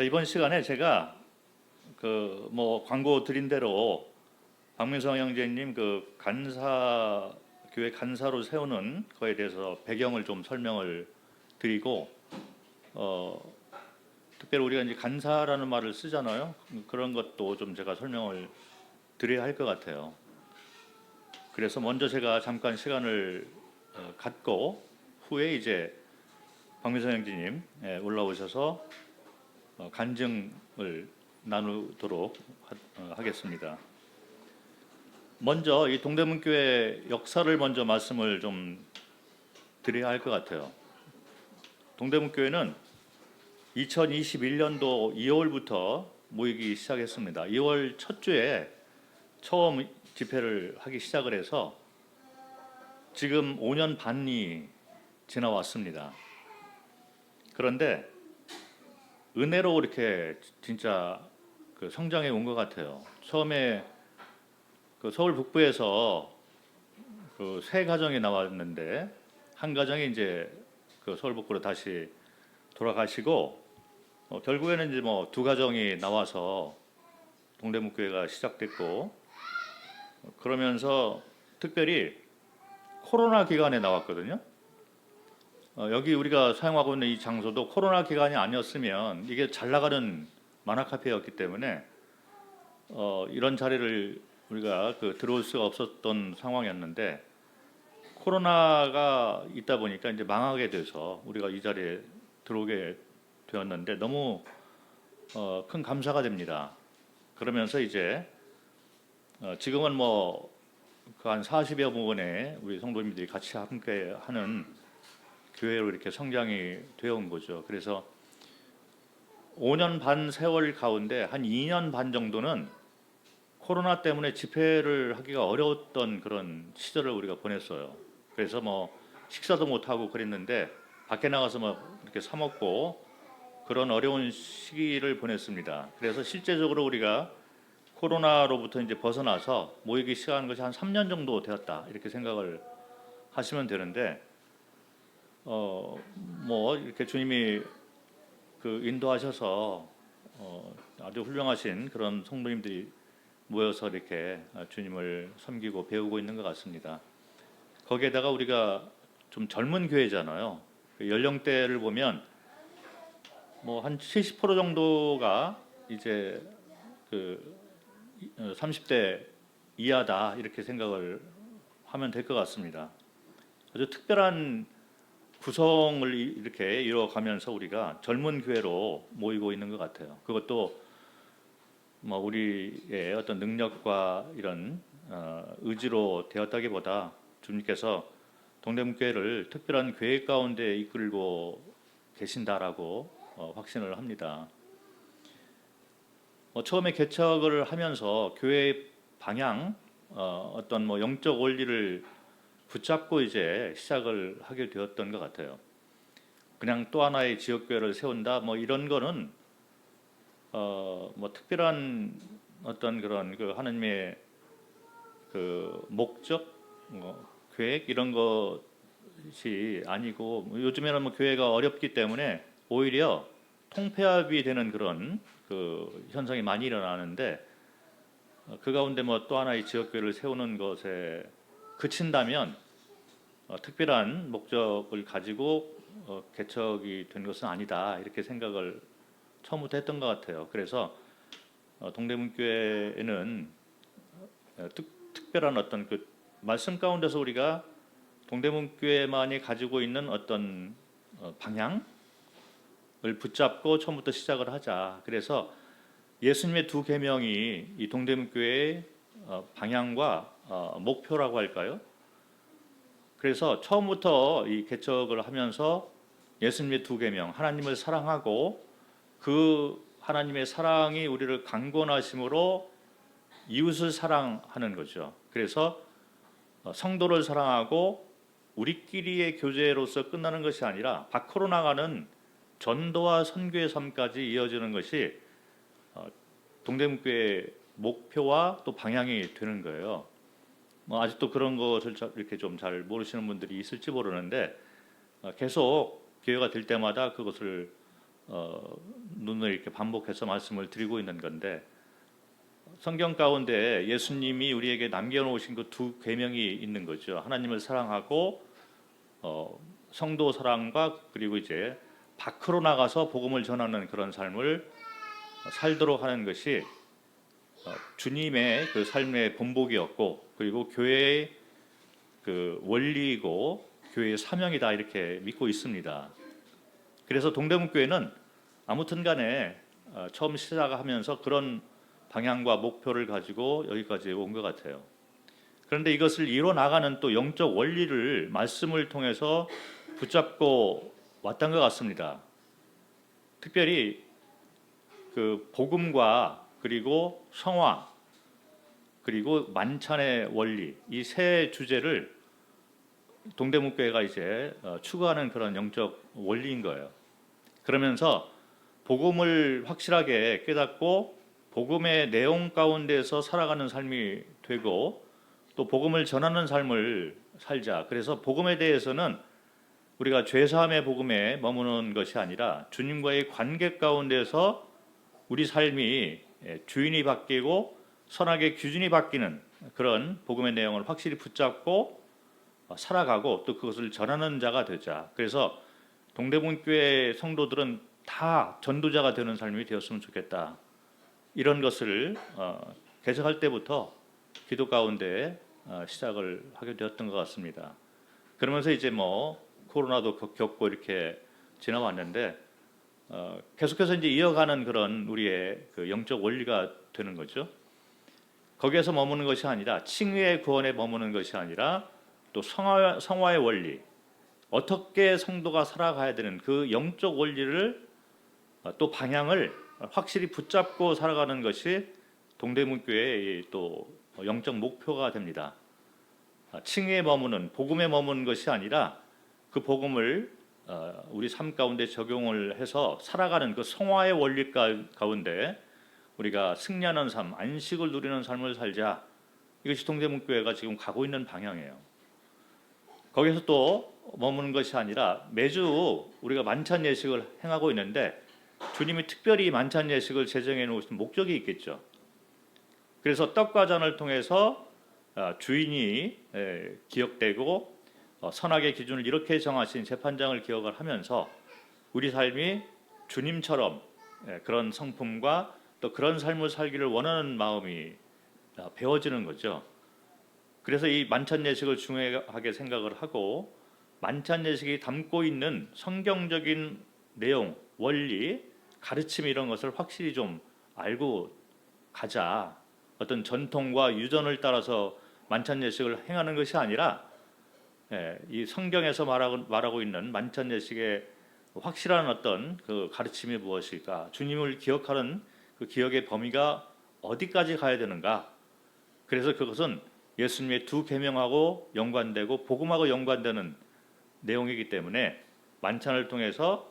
이번 시간에 제가 광고 드린 대로 박민성 형제님 교회 간사로 세우는 거에 대해서 배경을 좀 설명을 드리고 특별히 우리가 이제 간사라는 말을 쓰잖아요. 그런 것도 좀 제가 설명을 드려야 할 것 같아요. 그래서 먼저 제가 잠깐 시간을 갖고 후에 이제 박민성 형제님 올라오셔서 간증을 나누도록 하겠습니다. 먼저 이 동대문교회 역사를 먼저 말씀을 좀 드려야 할 것 같아요. 동대문교회는 2021년도 2월부터 모이기 시작했습니다. 2월 첫 주에 처음 집회를 하기 시작을 해서 지금 5년 반이 지나왔습니다. 그런데 은혜로 이렇게 진짜 성장해 온 것 같아요. 처음에 서울 북부에서 세 가정이 나왔는데 한 가정이 이제 서울 북부로 다시 돌아가시고 결국에는 이제 두 가정이 나와서 동대문교회가 시작됐고 그러면서 특별히 코로나 기간에 나왔거든요. 여기 우리가 사용하고 있는 이 장소도 코로나 기간이 아니었으면 이게 잘 나가는 만화 카페였기 때문에 이런 자리를 우리가 들어올 수가 없었던 상황이었는데 코로나가 있다 보니까 이제 망하게 돼서 우리가 이 자리에 들어오게 되었는데 너무 큰 감사가 됩니다. 그러면서 이제 지금은 한 40여 분의 우리 성도님들이 같이 함께 하는 교회로 이렇게 성장이 되어 온 거죠. 그래서 5년 반 세월 가운데 한 2년 반 정도는 코로나 때문에 집회를 하기가 어려웠던 그런 시절을 우리가 보냈어요. 그래서 식사도 못 하고 그랬는데 밖에 나가서 이렇게 사 먹고 그런 어려운 시기를 보냈습니다. 그래서 실제적으로 우리가 코로나로부터 이제 벗어나서 모이기 시작한 것이 한 3년 정도 되었다 이렇게 생각을 하시면 되는데 이렇게 주님이 인도하셔서 아주 훌륭하신 그런 성도님들이 모여서 이렇게 주님을 섬기고 배우고 있는 것 같습니다. 거기에다가 우리가 좀 젊은 교회잖아요. 연령대를 보면 한 70% 정도가 이제 30대 이하다 이렇게 생각을 하면 될 것 같습니다. 아주 특별한 구성을 이렇게 이뤄가면서 우리가 젊은 교회로 모이고 있는 것 같아요. 그것도 우리의 어떤 능력과 이런 의지로 되었다기보다 주님께서 동대문교회를 특별한 교회 가운데 이끌고 계신다라고 확신을 합니다. 처음에 개척을 하면서 교회의 방향, 어떤 영적 원리를 붙잡고 이제 시작을 하게 되었던 것 같아요. 그냥 또 하나의 지역교회를 세운다 이런 거는 특별한 어떤 그런 하나님의 목적, 계획 이런 것이 아니고 요즘에는 교회가 어렵기 때문에 오히려 통폐합이 되는 그런 현상이 많이 일어나는데 그 가운데 또 하나의 지역교회를 세우는 것에 그친다면 특별한 목적을 가지고 개척이 된 것은 아니다 이렇게 생각을 처음부터 했던 것 같아요. 그래서 동대문교회에는 특별한 어떤 말씀 가운데서 우리가 동대문교회만이 가지고 있는 어떤 방향을 붙잡고 처음부터 시작을 하자. 그래서 예수님의 두 계명이 이 동대문교회의 방향과 목표라고 할까요? 그래서 처음부터 이 개척을 하면서 예수님의 두 계명, 하나님을 사랑하고 그 하나님의 사랑이 우리를 강권하심으로 이웃을 사랑하는 거죠. 그래서 성도를 사랑하고 우리끼리의 교제로서 끝나는 것이 아니라 밖으로 나가는 전도와 선교의 삶까지 이어지는 것이 동대문교회의 목표와 또 방향이 되는 거예요. 아직도 그런 것을 이렇게 좀 잘 모르시는 분들이 있을지 모르는데 계속 기회가 될 때마다 그것을 눈을 이렇게 반복해서 말씀을 드리고 있는 건데, 성경 가운데 예수님이 우리에게 남겨놓으신 그 두 계명이 있는 거죠. 하나님을 사랑하고 성도 사랑과, 그리고 이제 밖으로 나가서 복음을 전하는 그런 삶을 살도록 하는 것이 주님의 그 삶의 본보기였고, 그리고 교회의 그 원리이고 교회의 사명이다, 이렇게 믿고 있습니다. 그래서 동대문교회는 아무튼 간에 처음 시작하면서 그런 방향과 목표를 가지고 여기까지 온 것 같아요. 그런데 이것을 이뤄 나가는 또 영적 원리를 말씀을 통해서 붙잡고 왔던 것 같습니다. 특별히 그 복음과, 그리고 성화, 그리고 만찬의 원리, 이 세 주제를 동대문교회가 이제 추구하는 그런 영적 원리인 거예요. 그러면서 복음을 확실하게 깨닫고 복음의 내용 가운데서 살아가는 삶이 되고, 또 복음을 전하는 삶을 살자. 그래서 복음에 대해서는 우리가 죄사함의 복음에 머무는 것이 아니라 주님과의 관계 가운데서 우리 삶이 주인이 바뀌고 선악의 기준이 바뀌는 그런 복음의 내용을 확실히 붙잡고 살아가고, 또 그것을 전하는 자가 되자. 그래서 동대문교회 성도들은 다 전도자가 되는 삶이 되었으면 좋겠다. 이런 것을 개척할 때부터 기도 가운데 시작을 하게 되었던 것 같습니다. 그러면서 이제 뭐 코로나도 겪고 이렇게 지나왔는데 계속해서 이제 이어가는 그런 우리의 그 영적 원리가 되는 거죠. 거기에서 머무는 것이 아니라, 칭의의 구원에 머무는 것이 아니라 또 성화의 원리, 어떻게 성도가 살아가야 되는 그 영적 원리를 또 방향을 확실히 붙잡고 살아가는 것이 동대문교회의 또 영적 목표가 됩니다. 칭의에 머무는, 복음에 머무는 것이 아니라 그 복음을 우리 삶 가운데 적용을 해서 살아가는 그 성화의 원리 가운데 우리가 승리하는 삶, 안식을 누리는 삶을 살자. 이것이 동대문교회가 지금 가고 있는 방향이에요. 거기서 또 머무는 것이 아니라 매주 우리가 만찬 예식을 행하고 있는데, 주님이 특별히 만찬 예식을 제정해 놓으신 목적이 있겠죠. 그래서 떡과 잔을 통해서 주인이 기억되고 선악의 기준을 이렇게 정하신 재판장을 기억을 하면서 우리 삶이 주님처럼 그런 성품과 또 그런 삶을 살기를 원하는 마음이 배워지는 거죠. 그래서 이 만찬 예식을 중요하게 생각을 하고, 만찬 예식이 담고 있는 성경적인 내용, 원리, 가르침, 이런 것을 확실히 좀 알고 가자. 어떤 전통과 유전을 따라서 만찬 예식을 행하는 것이 아니라 이 성경에서 말하고 있는 만찬 예식의 확실한 어떤 그 가르침이 무엇일까? 주님을 기억하는 그 기억의 범위가 어디까지 가야 되는가? 그래서 그것은 예수님의 두 계명하고 연관되고 복음하고 연관되는 내용이기 때문에 만찬을 통해서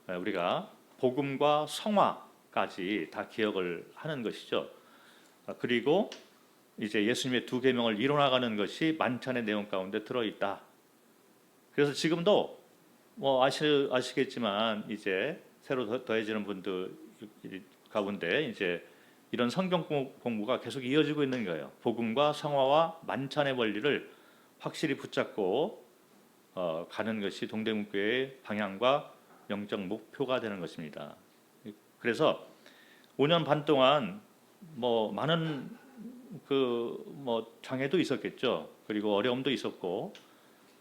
우리가 복음과 성화까지 다 기억을 하는 것이죠. 그리고 이제 예수님의 두 계명을 이뤄나가는 것이 만찬의 내용 가운데 들어있다. 그래서 지금도 뭐 아시겠지만 이제 새로 더해지는 분들 가운데 이제 이런 성경 공부가 계속 이어지고 있는 거예요. 복음과 성화와 만찬의 원리를 확실히 붙잡고 가는 것이 동대문교회의 방향과 영적 목표가 되는 것입니다. 그래서 5년 반 동안 뭐 많은 뭐 장애도 있었겠죠. 그리고 어려움도 있었고,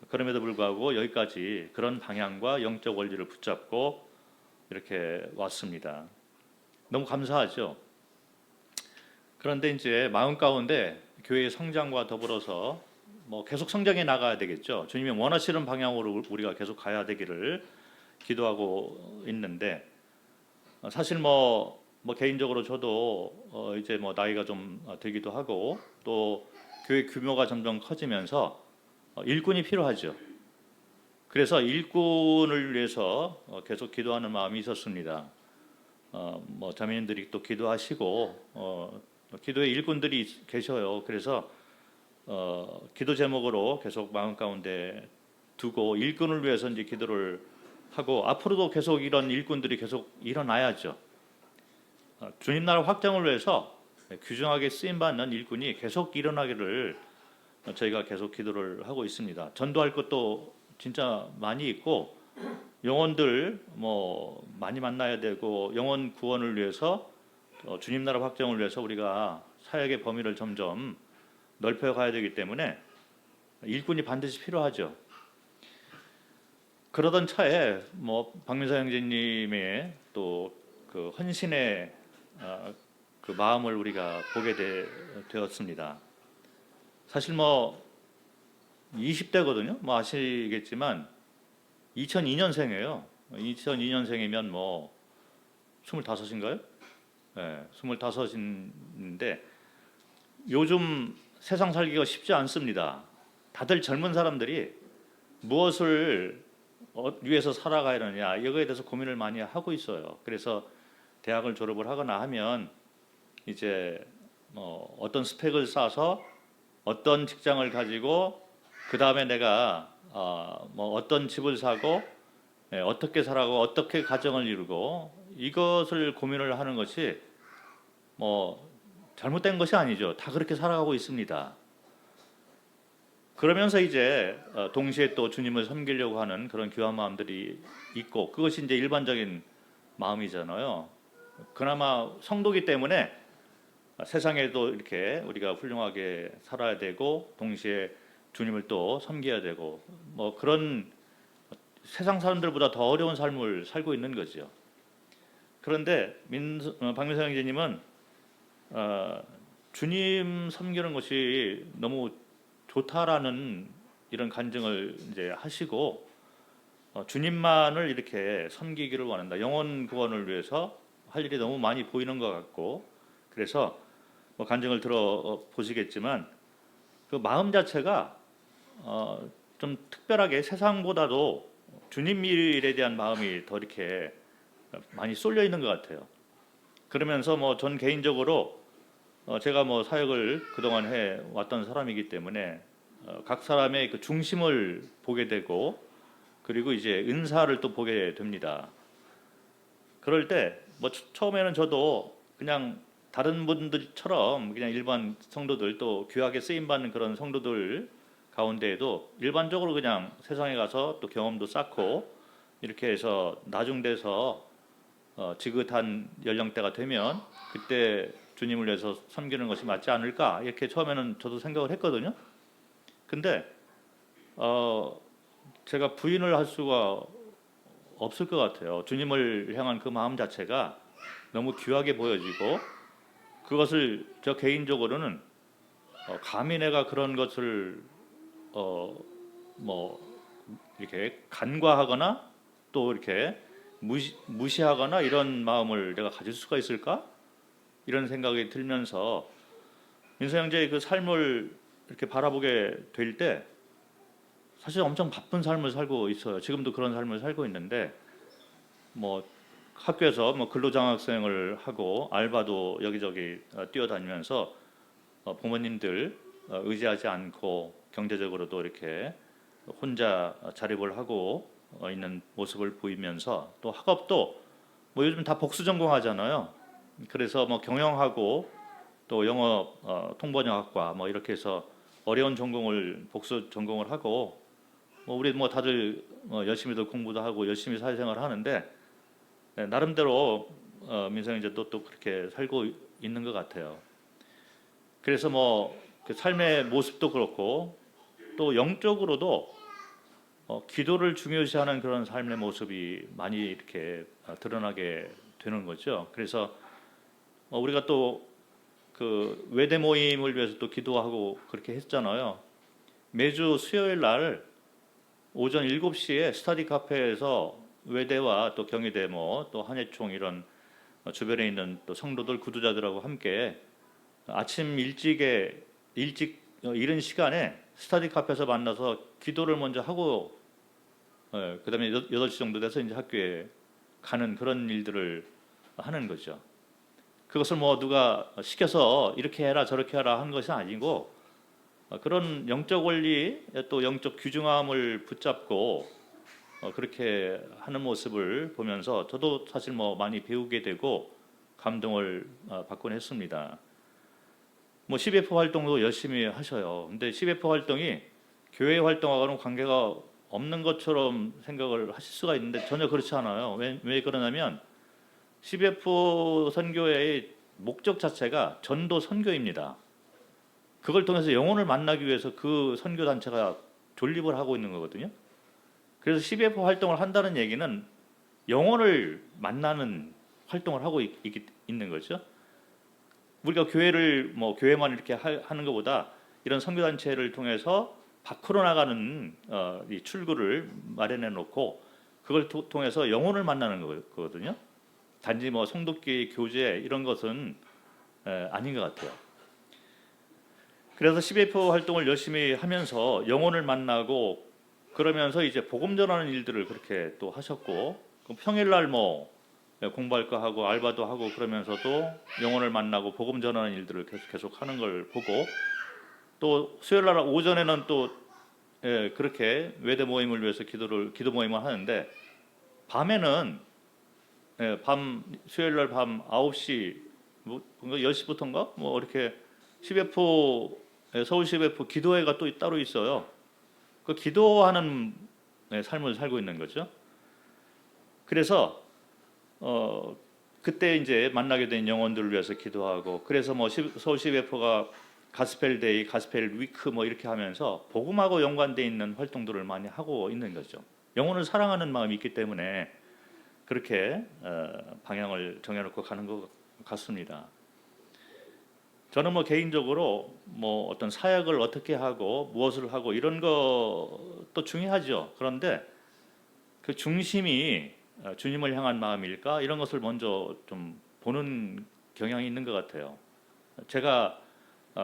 그럼에도 불구하고 여기까지 그런 방향과 영적 원리를 붙잡고 이렇게 왔습니다. 너무 감사하죠. 그런데 이제 마음 가운데 교회의 성장과 더불어서 뭐 계속 성장해 나가야 되겠죠. 주님이 원하시는 방향으로 우리가 계속 가야 되기를 기도하고 있는데, 사실 뭐 개인적으로 저도 이제 뭐 나이가 좀 되기도 하고, 또 교회 규모가 점점 커지면서 일꾼이 필요하죠. 그래서 일꾼을 위해서 계속 기도하는 마음이 있었습니다. 뭐 자매님들이 또 기도하시고 기도의 일꾼들이 계셔요. 그래서 기도 제목으로 계속 마음 가운데 두고 일꾼을 위해서 이제 기도를 하고 앞으로도 계속 이런 일꾼들이 계속 일어나야죠. 주님 나라 확장을 위해서 귀중하게 쓰임 받는 일꾼이 계속 일어나기를 저희가 계속 기도를 하고 있습니다. 전도할 것도 진짜 많이 있고 영혼들 뭐 많이 만나야 되고 영혼 구원을 위해서 주님 나라 확장을 위해서 우리가 사역의 범위를 점점 넓혀 가야 되기 때문에 일꾼이 반드시 필요하죠. 그러던 차에 뭐 박민서 형제님의 또 그 헌신의 그 마음을 우리가 보게 되었습니다. 사실 뭐 20대거든요. 뭐 아시겠지만 2002년생이에요. 2002년생이면 뭐 25인가요? 네, 25인데 요즘 세상 살기가 쉽지 않습니다. 다들 젊은 사람들이 무엇을 위해서 살아가야 하느냐 이거에 대해서 고민을 많이 하고 있어요. 그래서 대학을 졸업을 하거나 하면 이제 뭐 어떤 스펙을 쌓아서 어떤 직장을 가지고 그 다음에 내가 뭐 어떤 집을 사고 어떻게 살아가고 어떻게 가정을 이루고 이것을 고민을 하는 것이 뭐 잘못된 것이 아니죠. 다 그렇게 살아가고 있습니다. 그러면서 이제 동시에 또 주님을 섬기려고 하는 그런 귀한 마음들이 있고 그것이 이제 일반적인 마음이잖아요. 그나마 성도기 때문에 세상에도 이렇게 우리가 훌륭하게 살아야 되고 동시에 주님을 또 섬겨야 되고 뭐 그런 세상 사람들보다 더 어려운 삶을 살고 있는 거죠. 그런데 박민서 형제님은 주님 섬기는 것이 너무 좋다라는 이런 간증을 이제 하시고 주님만을 이렇게 섬기기를 원한다. 영혼 구원을 위해서 할 일이 너무 많이 보이는 것 같고 그래서 뭐 간증을 들어 보시겠지만 그 마음 자체가 좀 특별하게 세상보다도 주님 일에 대한 마음이 더 이렇게 많이 쏠려 있는 것 같아요. 그러면서 뭐 전 개인적으로 제가 뭐 사역을 그동안 해 왔던 사람이기 때문에 각 사람의 그 중심을 보게 되고 그리고 이제 은사를 또 보게 됩니다. 그럴 때 뭐 처음에는 저도 그냥 다른 분들처럼 그냥 일반 성도들 또 귀하게 쓰임 받는 그런 성도들 가운데에도 일반적으로 그냥 세상에 가서 또 경험도 쌓고 이렇게 해서 나중 돼서 지긋한 연령대가 되면 그때 주님을 위해서 섬기는 것이 맞지 않을까 이렇게 처음에는 저도 생각을 했거든요. 근데 제가 부인을 할 수가 없을 것 같아요. 주님을 향한 그 마음 자체가 너무 귀하게 보여지고 그것을 저 개인적으로는 감히 내가 그런 것을 뭐 이렇게 간과하거나 또 이렇게 무시하거나 이런 마음을 내가 가질 수가 있을까? 이런 생각이 들면서 민서 형제의 그 삶을 이렇게 바라보게 될 때 사실 엄청 바쁜 삶을 살고 있어요. 지금도 그런 삶을 살고 있는데 뭐 학교에서 뭐 근로장학생을 하고 알바도 여기저기 뛰어다니면서 부모님들 의지하지 않고 경제적으로도 이렇게 혼자 자립을 하고 있는 모습을 보이면서 또 학업도 뭐 요즘 다 복수 전공하잖아요. 그래서 뭐 경영하고 또 영어 통번역학과 뭐 이렇게 해서 어려운 전공을 복수 전공을 하고 뭐 우리 뭐 다들 열심히도 공부도 하고 열심히 사회생활을 하는데 나름대로 민성 이제도 또 그렇게 살고 있는 것 같아요. 그래서 뭐 그 삶의 모습도 그렇고 또 영적으로도 기도를 중요시하는 그런 삶의 모습이 많이 이렇게 드러나게 되는 거죠. 그래서 우리가 또 그 외대 모임을 위해서 또 기도하고 그렇게 했잖아요. 매주 수요일 날 오전 7시에 스터디 카페에서 외대와 또 경희대 또 한예총 이런 주변에 있는 또 성도들 구두자들하고 함께 아침 일찍 이른 시간에 스터디 카페에서 만나서 기도를 먼저 하고 그다음에 8시 정도 돼서 이제 학교에 가는 그런 일들을 하는 거죠. 그것을 뭐 누가 시켜서 이렇게 해라 저렇게 해라 하는 것이 아니고 그런 영적 원리 또 영적 귀중함을 붙잡고 그렇게 하는 모습을 보면서 저도 사실 뭐 많이 배우게 되고 감동을 받곤 했습니다. 뭐 CBF 활동도 열심히 하셔요. 근데 CBF 활동이 교회 활동하고는 관계가 없는 것처럼 생각을 하실 수가 있는데 전혀 그렇지 않아요. 왜 그러냐면 CBF 선교회의 목적 자체가 전도 선교입니다. 그걸 통해서 영혼을 만나기 위해서 그 선교 단체가 존립을 하고 있는 거거든요. 그래서 CBF 활동을 한다는 얘기는 영혼을 만나는 활동을 하고 있는 거죠. 우리가 교회를 뭐 교회만 이렇게 하는 것보다 이런 선교 단체를 통해서 밖으로 나가는 이 출구를 마련해 놓고 그걸 통해서 영혼을 만나는 거거든요. 단지 뭐 성도끼리 교제 이런 것은 아닌 것 같아요. 그래서 CBF 활동을 열심히 하면서 영혼을 만나고 그러면서 이제 복음 전하는 일들을 그렇게 또 하셨고 평일날 뭐 공부할 거 하고 알바도 하고 그러면서도 영혼을 만나고 복음 전하는 일들을 계속 하는 걸 보고 또 수요일날 오전에는 또 그렇게 외대 모임을 위해서 기도 모임을 하는데 밤에는 수요일날 밤 9시 뭐 10시부터인가 뭐 이렇게 CBF 서울 CBF 기도회가 또 따로 있어요. 그 기도하는 삶을 살고 있는 거죠. 그래서 그때 이제 만나게 된 영혼들을 위해서 기도하고 그래서 뭐 서울 CBF가 가스펠 데이, 가스펠 위크 뭐 이렇게 하면서 복음하고 연관돼 있는 활동들을 많이 하고 있는 거죠. 영혼을 사랑하는 마음이 있기 때문에 그렇게 방향을 정해놓고 가는 것 같습니다. 저는 뭐 개인적으로 뭐 어떤 사역을 어떻게 하고 무엇을 하고 이런 것도 중요하죠. 그런데 그 중심이 주님을 향한 마음일까 이런 것을 먼저 좀 보는 경향이 있는 것 같아요. 제가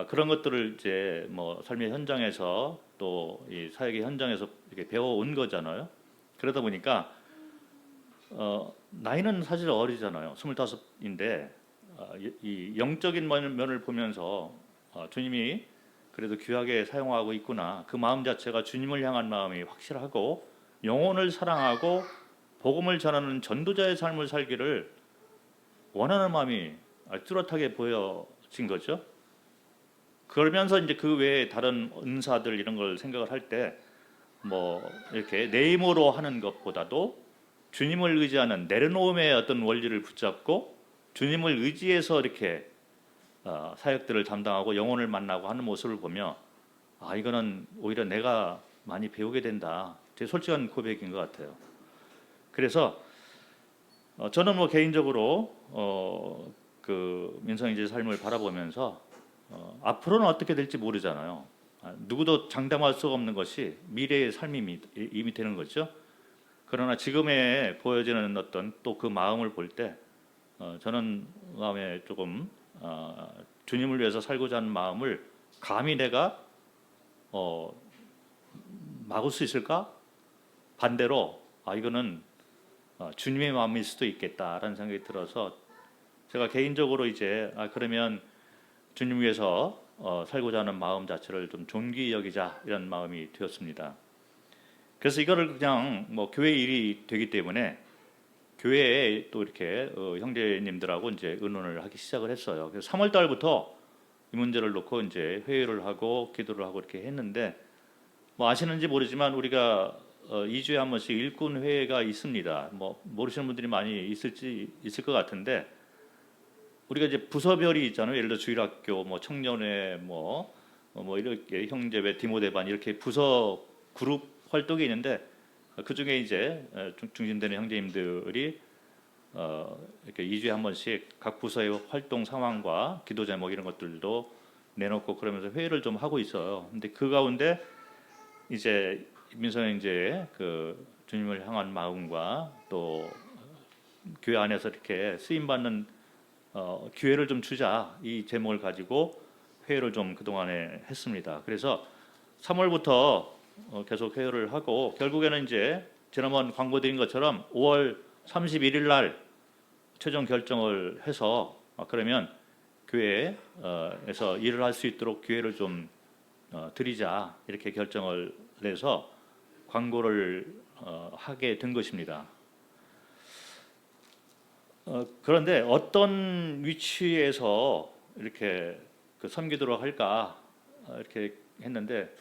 그런 것들을 이제 뭐 삶의 현장에서 또 이 사역의 현장에서 이렇게 배워온 거잖아요. 그러다 보니까 나이는 사실 어리잖아요. 25인데 이 영적인 면을 보면서 주님이 그래도 귀하게 사용하고 있구나. 그 마음 자체가 주님을 향한 마음이 확실하고 영혼을 사랑하고 복음을 전하는 전도자의 삶을 살기를 원하는 마음이 뚜렷하게 보여진 거죠. 그러면서 이제 그 외에 다른 은사들 이런 걸 생각을 할 때 뭐 이렇게 내 힘으로 하는 것보다도 주님을 의지하는 내려놓음의 어떤 원리를 붙잡고 주님을 의지해서 이렇게 사역들을 담당하고 영혼을 만나고 하는 모습을 보며 이거는 오히려 내가 많이 배우게 된다. 제 솔직한 고백인 것 같아요. 그래서 저는 뭐 개인적으로 그 민성이제 삶을 바라보면서 앞으로는 어떻게 될지 모르잖아요. 누구도 장담할 수가 없는 것이 미래의 삶이 이미 되는 거죠. 그러나 지금에 보여지는 어떤 또 그 마음을 볼 때 저는 마음에 조금 주님을 위해서 살고자 하는 마음을 감히 내가 막을 수 있을까? 반대로 이거는 주님의 마음일 수도 있겠다라는 생각이 들어서 제가 개인적으로 이제 그러면 주님 위해서 살고자 하는 마음 자체를 좀 존귀히 여기자 이런 마음이 되었습니다. 그래서 이거를 그냥 뭐 교회 일이 되기 때문에 교회에 또 이렇게 형제님들하고 이제 의논을 하기 시작을 했어요. 그래서 3월 달부터 이 문제를 놓고 이제 회의를 하고 기도를 하고 이렇게 했는데 뭐 아시는지 모르지만 우리가 2주에 한 번씩 일꾼 회의가 있습니다. 뭐 모르시는 분들이 많이 있을 것 같은데 우리가 이제 부서별이 있잖아요. 예를 들어 주일학교, 뭐 청년회, 뭐 이렇게 형제회, 디모데반 이렇게 부서 그룹 활동이 있는데 그 중에 이제 중심되는 형제님들이 이렇게 2주에 한 번씩 각 부서의 활동 상황과 기도 제목 이런 것들도 내놓고 그러면서 회의를 좀 하고 있어요. 근데 그 가운데 이제 민선 이제 그 주님을 향한 마음과 또 교회 안에서 이렇게 쓰임 받는 기회를 좀 주자 이 제목을 가지고 회의를 좀 그동안에 했습니다. 그래서 3월부터 계속 회의를 하고 결국에는 이제 지난번 광고 드린 것처럼 5월 31일 날 최종 결정을 해서 그러면 교회에서 일을 할 수 있도록 기회를 좀 드리자 이렇게 결정을 내서 광고를 하게 된 것입니다. 그런데 어떤 위치에서 이렇게 섬기도록 할까 이렇게 했는데,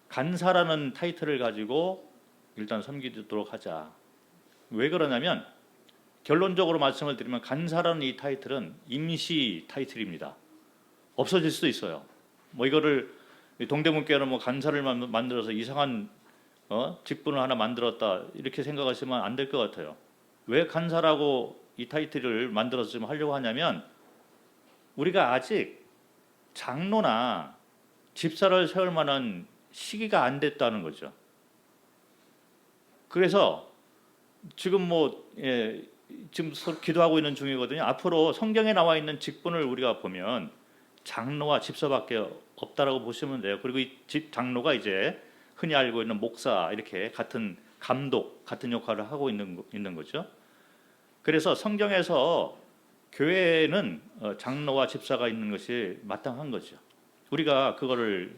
간사라는 타이틀을 가지고 일단 섬기도록 하자. 왜 그러냐면, 결론적으로 말씀을 드리면 간사라는 이 타이틀은 임시 타이틀입니다. 없어질 수도 있어요. 뭐 이거를 동대문교회는 뭐 간사를 만들어서 이상한 직분을 하나 만들었다 이렇게 생각하시면 안 될 것 같아요. 왜 간사라고 이 타이틀을 만들어서 좀 하려고 하냐면, 우리가 아직 장로나 집사를 세울 만한 시기가 안 됐다는 거죠. 그래서 지금 지금 기도하고 있는 중이거든요. 앞으로 성경에 나와 있는 직분을 우리가 보면 장로와 집사밖에 없다라고 보시면 돼요. 그리고 이 장로가 이제 흔히 알고 있는 목사 이렇게 같은 감독 같은 역할을 하고 있는 거죠. 그래서 성경에서 교회에는 장로와 집사가 있는 것이 마땅한 거죠. 우리가 그거를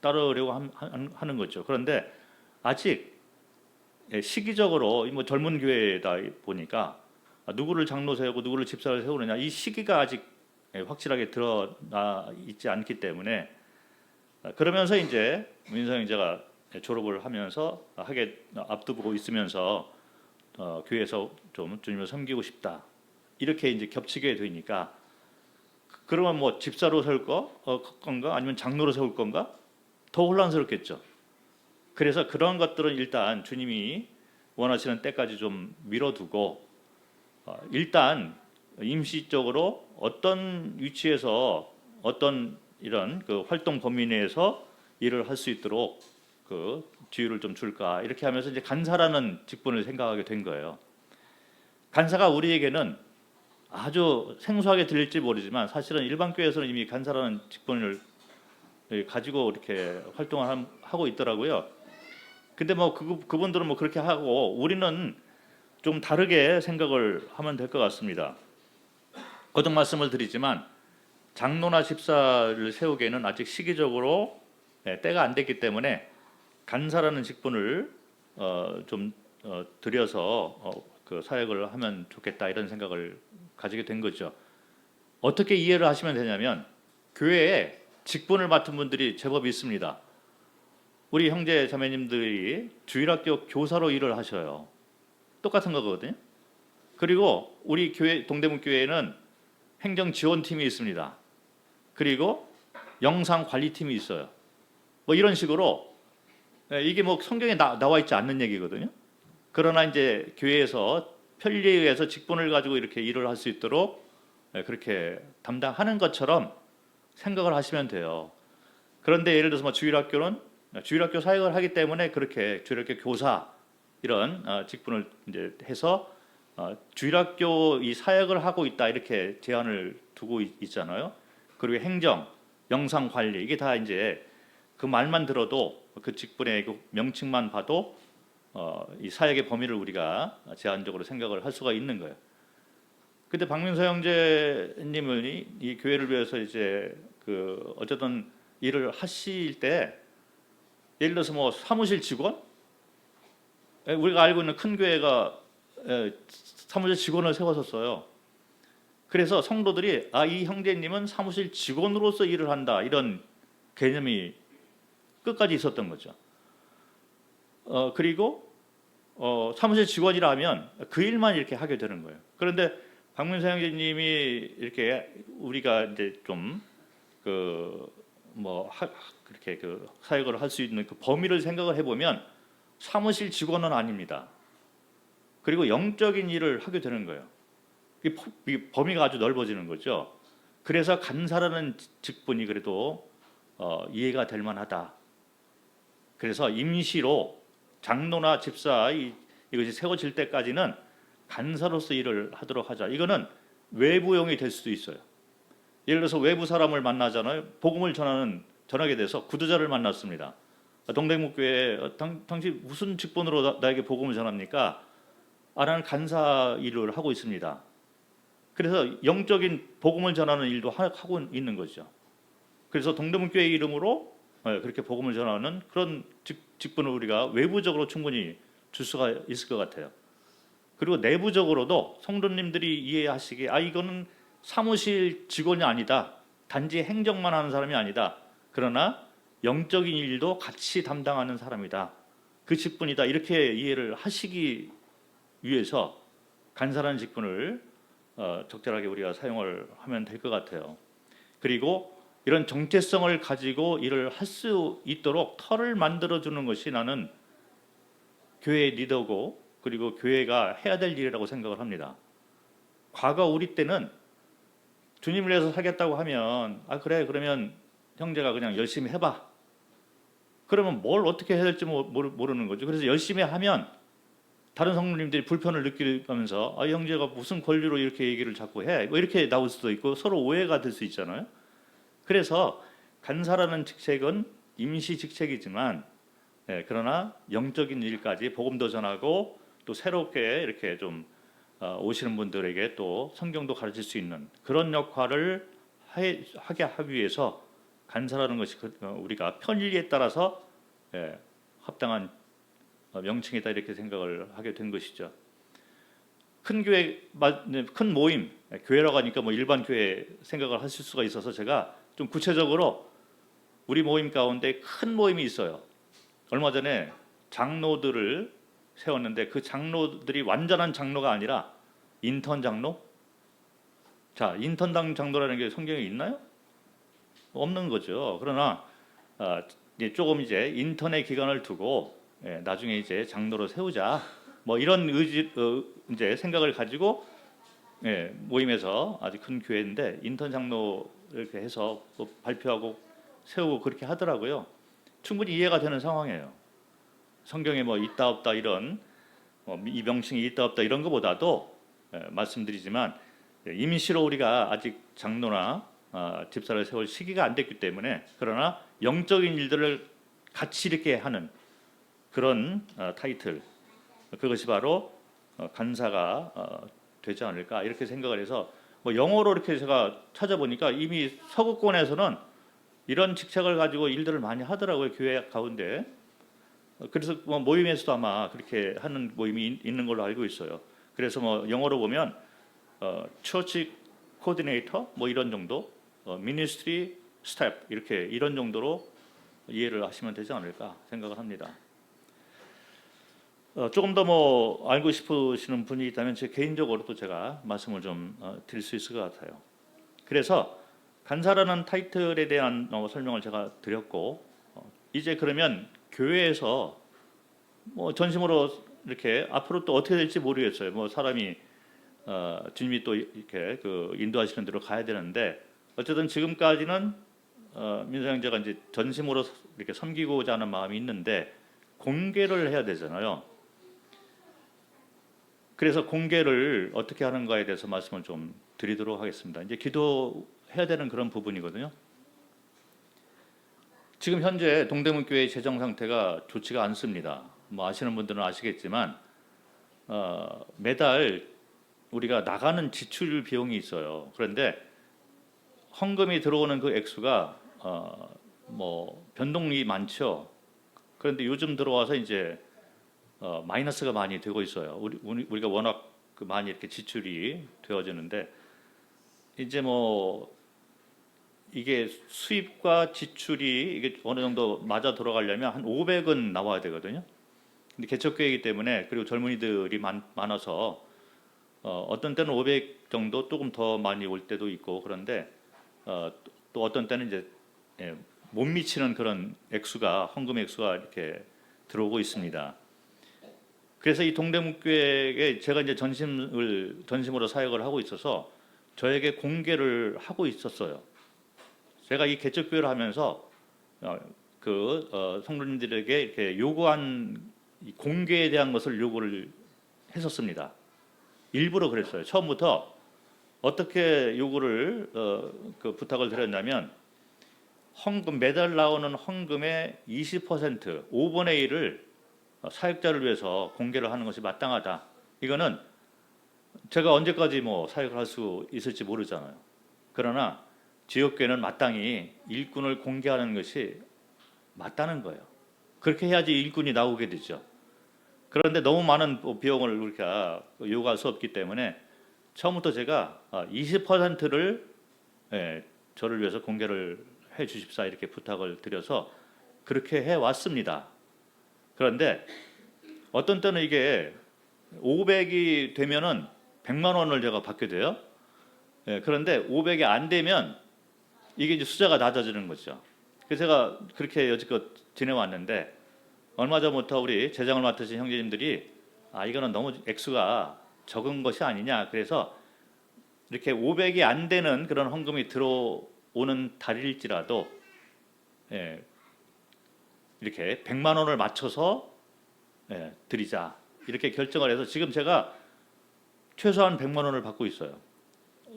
따르려고 하는 거죠. 그런데 아직 시기적으로 뭐 젊은 교회다 보니까 누구를 장로 세우고 누구를 집사를 세우느냐, 이 시기가 아직 확실하게 드러나 있지 않기 때문에, 그러면서 이제 문인상 형제가 졸업을 하면서 하게 앞두고 있으면서 교회에서 좀 주님을 섬기고 싶다 이렇게 이제 겹치게 되니까, 그러면 뭐 집사로 세울 건가 아니면 장로로 세울 건가 더 혼란스럽겠죠. 그래서 그런 것들은 일단 주님이 원하시는 때까지 좀 미뤄두고, 일단 임시적으로 어떤 위치에서 어떤 이런 활동 범위 내에서 일을 할 수 있도록 지위를 좀 줄까 이렇게 하면서 이제 간사라는 직분을 생각하게 된 거예요. 간사가 우리에게는 아주 생소하게 들릴지 모르지만, 사실은 일반 교회에서는 이미 간사라는 직분을 가지고 이렇게 활동을 하고 있더라고요. 근데 뭐 그분들은 뭐 그렇게 하고, 우리는 좀 다르게 생각을 하면 될 것 같습니다. 거듭 말씀을 드리지만, 장로나 집사를 세우기에는 아직 시기적으로 때가 안 됐기 때문에 간사라는 직분을 좀 들여서 그 사역을 하면 좋겠다 이런 생각을 가지게 된 거죠. 어떻게 이해를 하시면 되냐면, 교회에 직분을 맡은 분들이 제법 있습니다. 우리 형제 자매님들이 주일학교 교사로 일을 하셔요. 똑같은 거거든요. 그리고 우리 교회 동대문 교회에는 행정지원팀이 있습니다. 그리고 영상관리팀이 있어요. 뭐 이런 식으로, 이게 뭐 성경에 나와 있지 않는 얘기거든요. 그러나 이제 교회에서 편리에 의해서 직분을 가지고 이렇게 일을 할 수 있도록 그렇게 담당하는 것처럼 생각을 하시면 돼요. 그런데 예를 들어서 뭐 주일학교 사역을 하기 때문에 그렇게 주일학교 교사 이런 직분을 이제 해서 주일학교 이 사역을 하고 있다 이렇게 제한을 두고 있잖아요. 그리고 행정, 영상 관리, 이게 다 이제 그 말만 들어도, 그 직분의 그 명칭만 봐도 이 사역의 범위를 우리가 제한적으로 생각을 할 수가 있는 거예요. 근데 박민서 형제님은 이 교회를 위해서 이제 어쨌든 일을 하실 때, 예를 들어서 뭐 사무실 직원, 우리가 알고 있는 큰 교회가 사무실 직원을 세웠었어요. 그래서 성도들이 이 형제님은 사무실 직원으로서 일을 한다 이런 개념이 끝까지 있었던 거죠. 그리고 사무실 직원이라면 그 일만 이렇게 하게 되는 거예요. 그런데 박민서 형제님이 이렇게 우리가 이제 좀 그렇게 사역을 할 수 있는 그 범위를 생각을 해보면 사무실 직원은 아닙니다. 그리고 영적인 일을 하게 되는 거예요. 이 범위가 아주 넓어지는 거죠. 그래서 간사라는 직분이 그래도 이해가 될 만하다. 그래서 임시로 장로나 집사 이것이 세워질 때까지는 간사로서 일을 하도록 하자. 이거는 외부용이 될 수도 있어요. 예를 들어서 외부 사람을 만나잖아요. 복음을 전하게 돼서 구두자를 만났습니다. 동대문교회에 당신 무슨 직분으로 나에게 복음을 전합니까? 나는 간사 일을 하고 있습니다. 그래서 영적인 복음을 전하는 일도 하고 있는 거죠. 그래서 동대문교회 이름으로 그렇게 복음을 전하는 그런 직분을 우리가 외부적으로 충분히 줄 수가 있을 것 같아요. 그리고 내부적으로도 성도님들이 이해하시기에 이거는 사무실 직원이 아니다. 단지 행정만 하는 사람이 아니다. 그러나 영적인 일도 같이 담당하는 사람이다. 그 직분이다. 이렇게 이해를 하시기 위해서 간사라는 직분을 적절하게 우리가 사용을 하면 될 것 같아요. 그리고 이런 정체성을 가지고 일을 할 수 있도록 털을 만들어주는 것이 나는 교회의 리더고 그리고 교회가 해야 될 일이라고 생각을 합니다. 과거 우리 때는 주님을 위해서 살겠다고 하면 그래 그러면 형제가 그냥 열심히 해봐. 그러면 뭘 어떻게 해야 될지 모르는 거죠. 그래서 열심히 하면 다른 성도님들이 불편을 느끼면서 형제가 무슨 권리로 이렇게 얘기를 자꾸 해? 뭐 이렇게 나올 수도 있고 서로 오해가 될 수 있잖아요. 그래서 간사라는 직책은 임시 직책이지만 그러나 영적인 일까지 복음도 전하고 또 새롭게 이렇게 좀 오시는 분들에게 또 성경도 가르칠 수 있는 그런 역할을 하게 하기 위해서 간사라는 것이 우리가 편리에 따라서 합당한 명칭이다 이렇게 생각을 하게 된 것이죠. 큰 교회, 큰 모임, 교회라고 하니까 뭐 일반 교회 생각을 하실 수가 있어서 제가 좀 구체적으로 우리 모임 가운데 큰 모임이 있어요. 얼마 전에 장로들을 세웠는데 그 장로들이 완전한 장로가 아니라 인턴 장로? 자, 인턴당 장로라는 게 성경에 있나요? 없는 거죠. 그러나 조금 이제 인턴의 기간을 두고 나중에 이제 장로로 세우자. 뭐 이런 이제 생각을 가지고 모임에서 아주 큰 교회인데 인턴 장로 이렇게 해서 또 발표하고 세우고 그렇게 하더라고요. 충분히 이해가 되는 상황이에요. 성경에 뭐 있다 없다 이런 이 명칭이 있다 없다 이런 것보다도 말씀드리지만 임시로 우리가 아직 장로나 집사를 세울 시기가 안 됐기 때문에 그러나 영적인 일들을 같이 이렇게 하는 그런 타이틀 그것이 바로 간사가 되지 않을까 이렇게 생각을 해서 뭐 영어로 이렇게 제가 찾아보니까 이미 서구권에서는 이런 직책을 가지고 일들을 많이 하더라고요. 교회 가운데. 그래서 뭐 모임에서도 아마 그렇게 하는 모임이 있는 걸로 알고 있어요. 그래서 뭐 영어로 보면 처치 코디네이터 뭐 이런 정도, 미니스트리 스텝 이렇게 이런 정도로 이해를 하시면 되지 않을까 생각을 합니다. 조금 더 뭐 알고 싶으시는 분이 있다면 제 개인적으로 또 제가 말씀을 좀 드릴 수 있을 것 같아요. 그래서 간사라는 타이틀에 대한 설명을 제가 드렸고 이제 그러면 교회에서 뭐 전심으로 이렇게 앞으로 또 어떻게 될지 모르겠어요. 뭐 사람이 주님이 또 이렇게 그 인도하시는 대로 가야 되는데 어쨌든 지금까지는 민서 형제가 이제 전심으로 이렇게 섬기고자 하는 마음이 있는데 공개를 해야 되잖아요. 그래서 공개를 어떻게 하는가에 대해서 말씀을 좀 드리도록 하겠습니다. 이제 기도해야 되는 그런 부분이거든요. 지금 현재 동대문 교회의 재정 상태가 좋지가 않습니다. 뭐 아시는 분들은 아시겠지만 매달 우리가 나가는 지출 비용이 있어요. 그런데 헌금이 들어오는 그 액수가 뭐 변동이 많죠. 그런데 요즘 들어와서 이제 마이너스가 많이 되고 있어요. 우리가 워낙 많이 이렇게 지출이 되어지는데 이제 뭐 이게 수입과 지출이 이게 어느 정도 맞아 들어가려면 한 500은 나와야 되거든요. 근데 개척교회이기 때문에 그리고 젊은이들이 많아서 어떤 때는 500 정도 조금 더 많이 올 때도 있고 그런데 또 어떤 때는 이제 못 미치는 그런 액수가 헌금 액수가 이렇게 들어오고 있습니다. 그래서 이 동대문교회에 제가 이제 전심으로 사역을 하고 있어서 저에게 공개를 하고 있었어요. 제가 이 개척교회를 하면서 성도님들에게 이렇게 요구한 공개에 대한 것을 요구를 했었습니다. 일부러 그랬어요. 처음부터 어떻게 요구를 부탁을 드렸냐면 헌금 매달 나오는 헌금의 20% 5분의 1을 사역자를 위해서 공개를 하는 것이 마땅하다. 이거는 제가 언제까지 뭐 사역을 할 수 있을지 모르잖아요. 그러나 지역교회는 마땅히 일꾼을 공개하는 것이 맞다는 거예요. 그렇게 해야지 일꾼이 나오게 되죠. 그런데 너무 많은 비용을 우리가 요구할 수 없기 때문에 처음부터 제가 20%를 저를 위해서 공개를 해 주십사 이렇게 부탁을 드려서 그렇게 해 왔습니다. 그런데 어떤 때는 이게 500이 되면은 100만 원을 제가 받게 돼요. 그런데 500이 안 되면 이게 이제 숫자가 낮아지는 거죠. 그래서 제가 그렇게 여지껏 지내왔는데 얼마 전부터 우리 재정을 맡으신 형제님들이 이거는 너무 액수가 적은 것이 아니냐. 그래서 이렇게 500이 안 되는 그런 헌금이 들어오는 달일지라도 이렇게 100만 원을 맞춰서 드리자. 이렇게 결정을 해서 지금 제가 최소한 100만 원을 받고 있어요.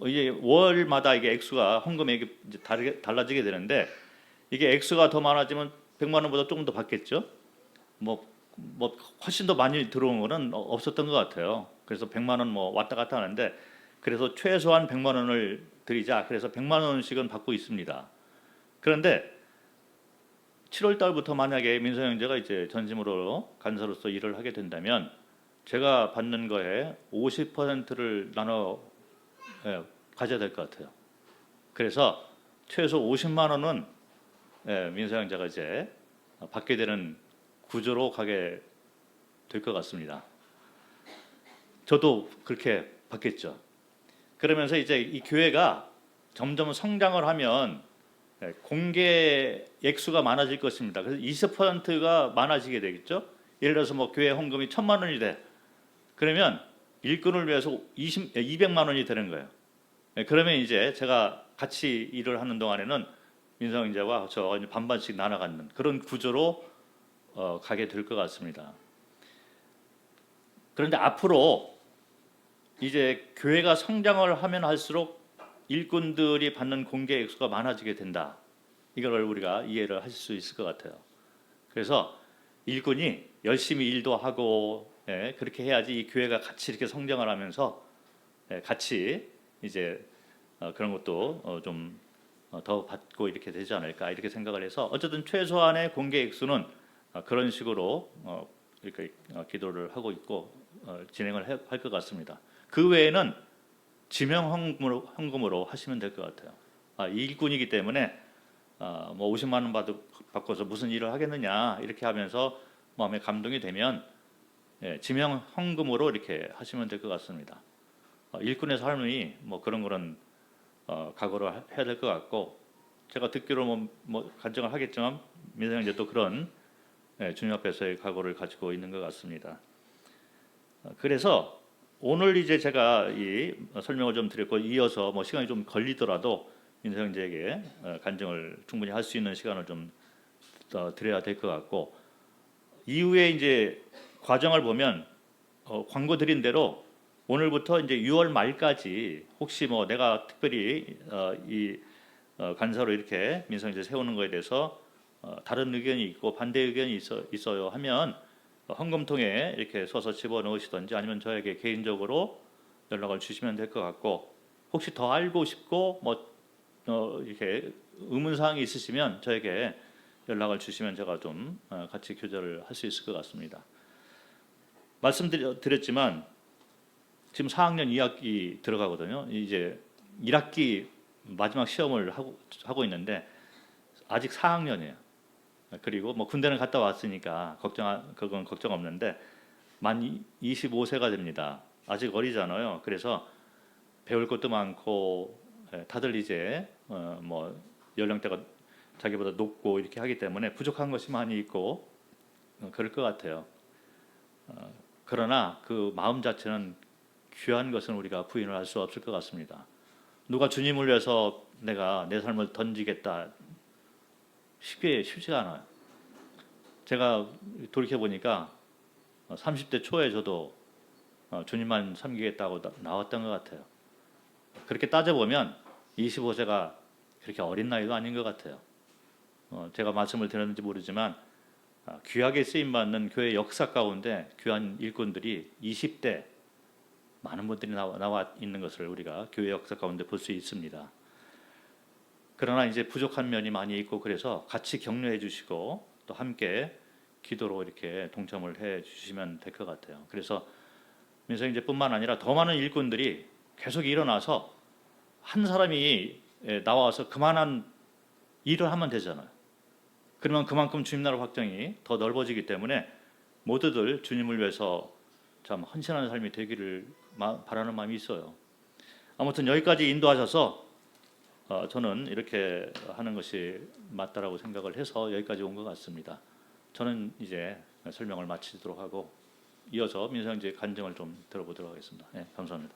이제 월마다 이게 액수가 헌금액이 이제 달라지게 되는데 이게 액수가 더 많아지면 100만 원보다 조금 더 받겠죠. 뭐 훨씬 더 많이 들어온 거는 없었던 것 같아요. 그래서 100만 원 뭐 왔다 갔다 하는데 그래서 최소한 100만 원을 드리자. 그래서 100만 원씩은 받고 있습니다. 그런데 7월 달부터 만약에 민서 형제가 이제 전심으로 간사로서 일을 하게 된다면 제가 받는 거에 50%를 나눠 가져야 될 것 같아요. 그래서 최소 50만 원은 민서 형제가 이제 받게 되는 구조로 가게 될 것 같습니다. 저도 그렇게 받겠죠. 그러면서 이제 이 교회가 점점 성장을 하면 공개 액수가 많아질 것입니다. 그래서 20%가 많아지게 되겠죠. 예를 들어서 뭐 교회 헌금이 1,000만 원이 돼. 그러면 일꾼을 위해서 200만 원이 되는 거예요. 그러면 이제 제가 같이 일을 하는 동안에는 민성 이제와 저 반반씩 나눠 갖는 그런 구조로 가게 될 것 같습니다. 그런데 앞으로 이제 교회가 성장을 하면 할수록 일꾼들이 받는 공개 액수가 많아지게 된다. 이걸 우리가 이해를 하실 수 있을 것 같아요. 그래서 일꾼이 열심히 일도 하고 그렇게 해야지 이 교회가 같이 이렇게 성장을 하면서 같이 이제 그런 것도 좀 더 받고 이렇게 되지 않을까 이렇게 생각을 해서 어쨌든 최소한의 공개 액수는 그런 식으로 이렇게 기도를 하고 있고 진행을 할 것 같습니다. 그 외에는 지명 헌금으로 하시면 될 것 같아요. 일꾼이기 때문에 뭐 50만 원 받고서 무슨 일을 하겠느냐 이렇게 하면서 마음에 감동이 되면 지명 헌금으로 이렇게 하시면 될 것 같습니다. 일꾼의 삶이 뭐 그런 각오를 해야 될 것 같고 제가 듣기로 뭐 간증을 하겠지만 민생 이제 또 그런 주님 앞에서의 각오를 가지고 있는 것 같습니다. 그래서 오늘 이제 제가 이 설명을 좀 드렸고 이어서 뭐 시간이 좀 걸리더라도 민서 형제에게 간증을 충분히 할 수 있는 시간을 좀 드려야 될 것 같고 이후에 이제 과정을 보면 광고 드린 대로 오늘부터 이제 6월 말까지 혹시 뭐 내가 특별히 이 간사로 이렇게 민서 형제 세우는 거에 대해서 다른 의견이 있고 반대 의견이 있어요 하면 헌금통에 이렇게 써서 집어넣으시든지 아니면 저에게 개인적으로 연락을 주시면 될 것 같고 혹시 더 알고 싶고 뭐 이렇게 의문사항이 있으시면 저에게 연락을 주시면 제가 좀 같이 교제를 할 수 있을 것 같습니다. 말씀드렸지만 지금 4학년 2학기 들어가거든요. 이제 1학기 마지막 시험을 하고 있는데 아직 4학년이에요. 그리고 뭐 군대는 갔다 왔으니까 그건 걱정 없는데 만 25세가 됩니다. 아직 어리잖아요. 그래서 배울 것도 많고 다들 이제 뭐 연령대가 자기보다 높고 이렇게 하기 때문에 부족한 것이 많이 있고 그럴 것 같아요. 그러나 그 마음 자체는 귀한 것은 우리가 부인을 할 수 없을 것 같습니다. 누가 주님을 위해서 내가 내 삶을 던지겠다 쉽지가 않아요. 제가 돌이켜 보니까 30대 초에 저도 주님만 섬기겠다고 나왔던 것 같아요. 그렇게 따져보면 25세가 그렇게 어린 나이도 아닌 것 같아요. 제가 말씀을 드렸는지 모르지만 귀하게 쓰임받는 교회 역사 가운데 귀한 일꾼들이 20대 많은 분들이 나와 있는 것을 우리가 교회 역사 가운데 볼 수 있습니다. 그러나 이제 부족한 면이 많이 있고 그래서 같이 격려해 주시고 또 함께 기도로 이렇게 동참을 해 주시면 될 것 같아요. 그래서 민성이제뿐만 아니라 더 많은 일꾼들이 계속 일어나서 한 사람이 나와서 그만한 일을 하면 되잖아요. 그러면 그만큼 주님 나라 확장이 더 넓어지기 때문에 모두들 주님을 위해서 참 헌신하는 삶이 되기를 바라는 마음이 있어요. 아무튼 여기까지 인도하셔서 저는 이렇게 하는 것이 맞다라고 생각을 해서 여기까지 온 것 같습니다. 저는 이제 설명을 마치도록 하고 이어서 민성이제 간증을 좀 들어보도록 하겠습니다. 네, 감사합니다.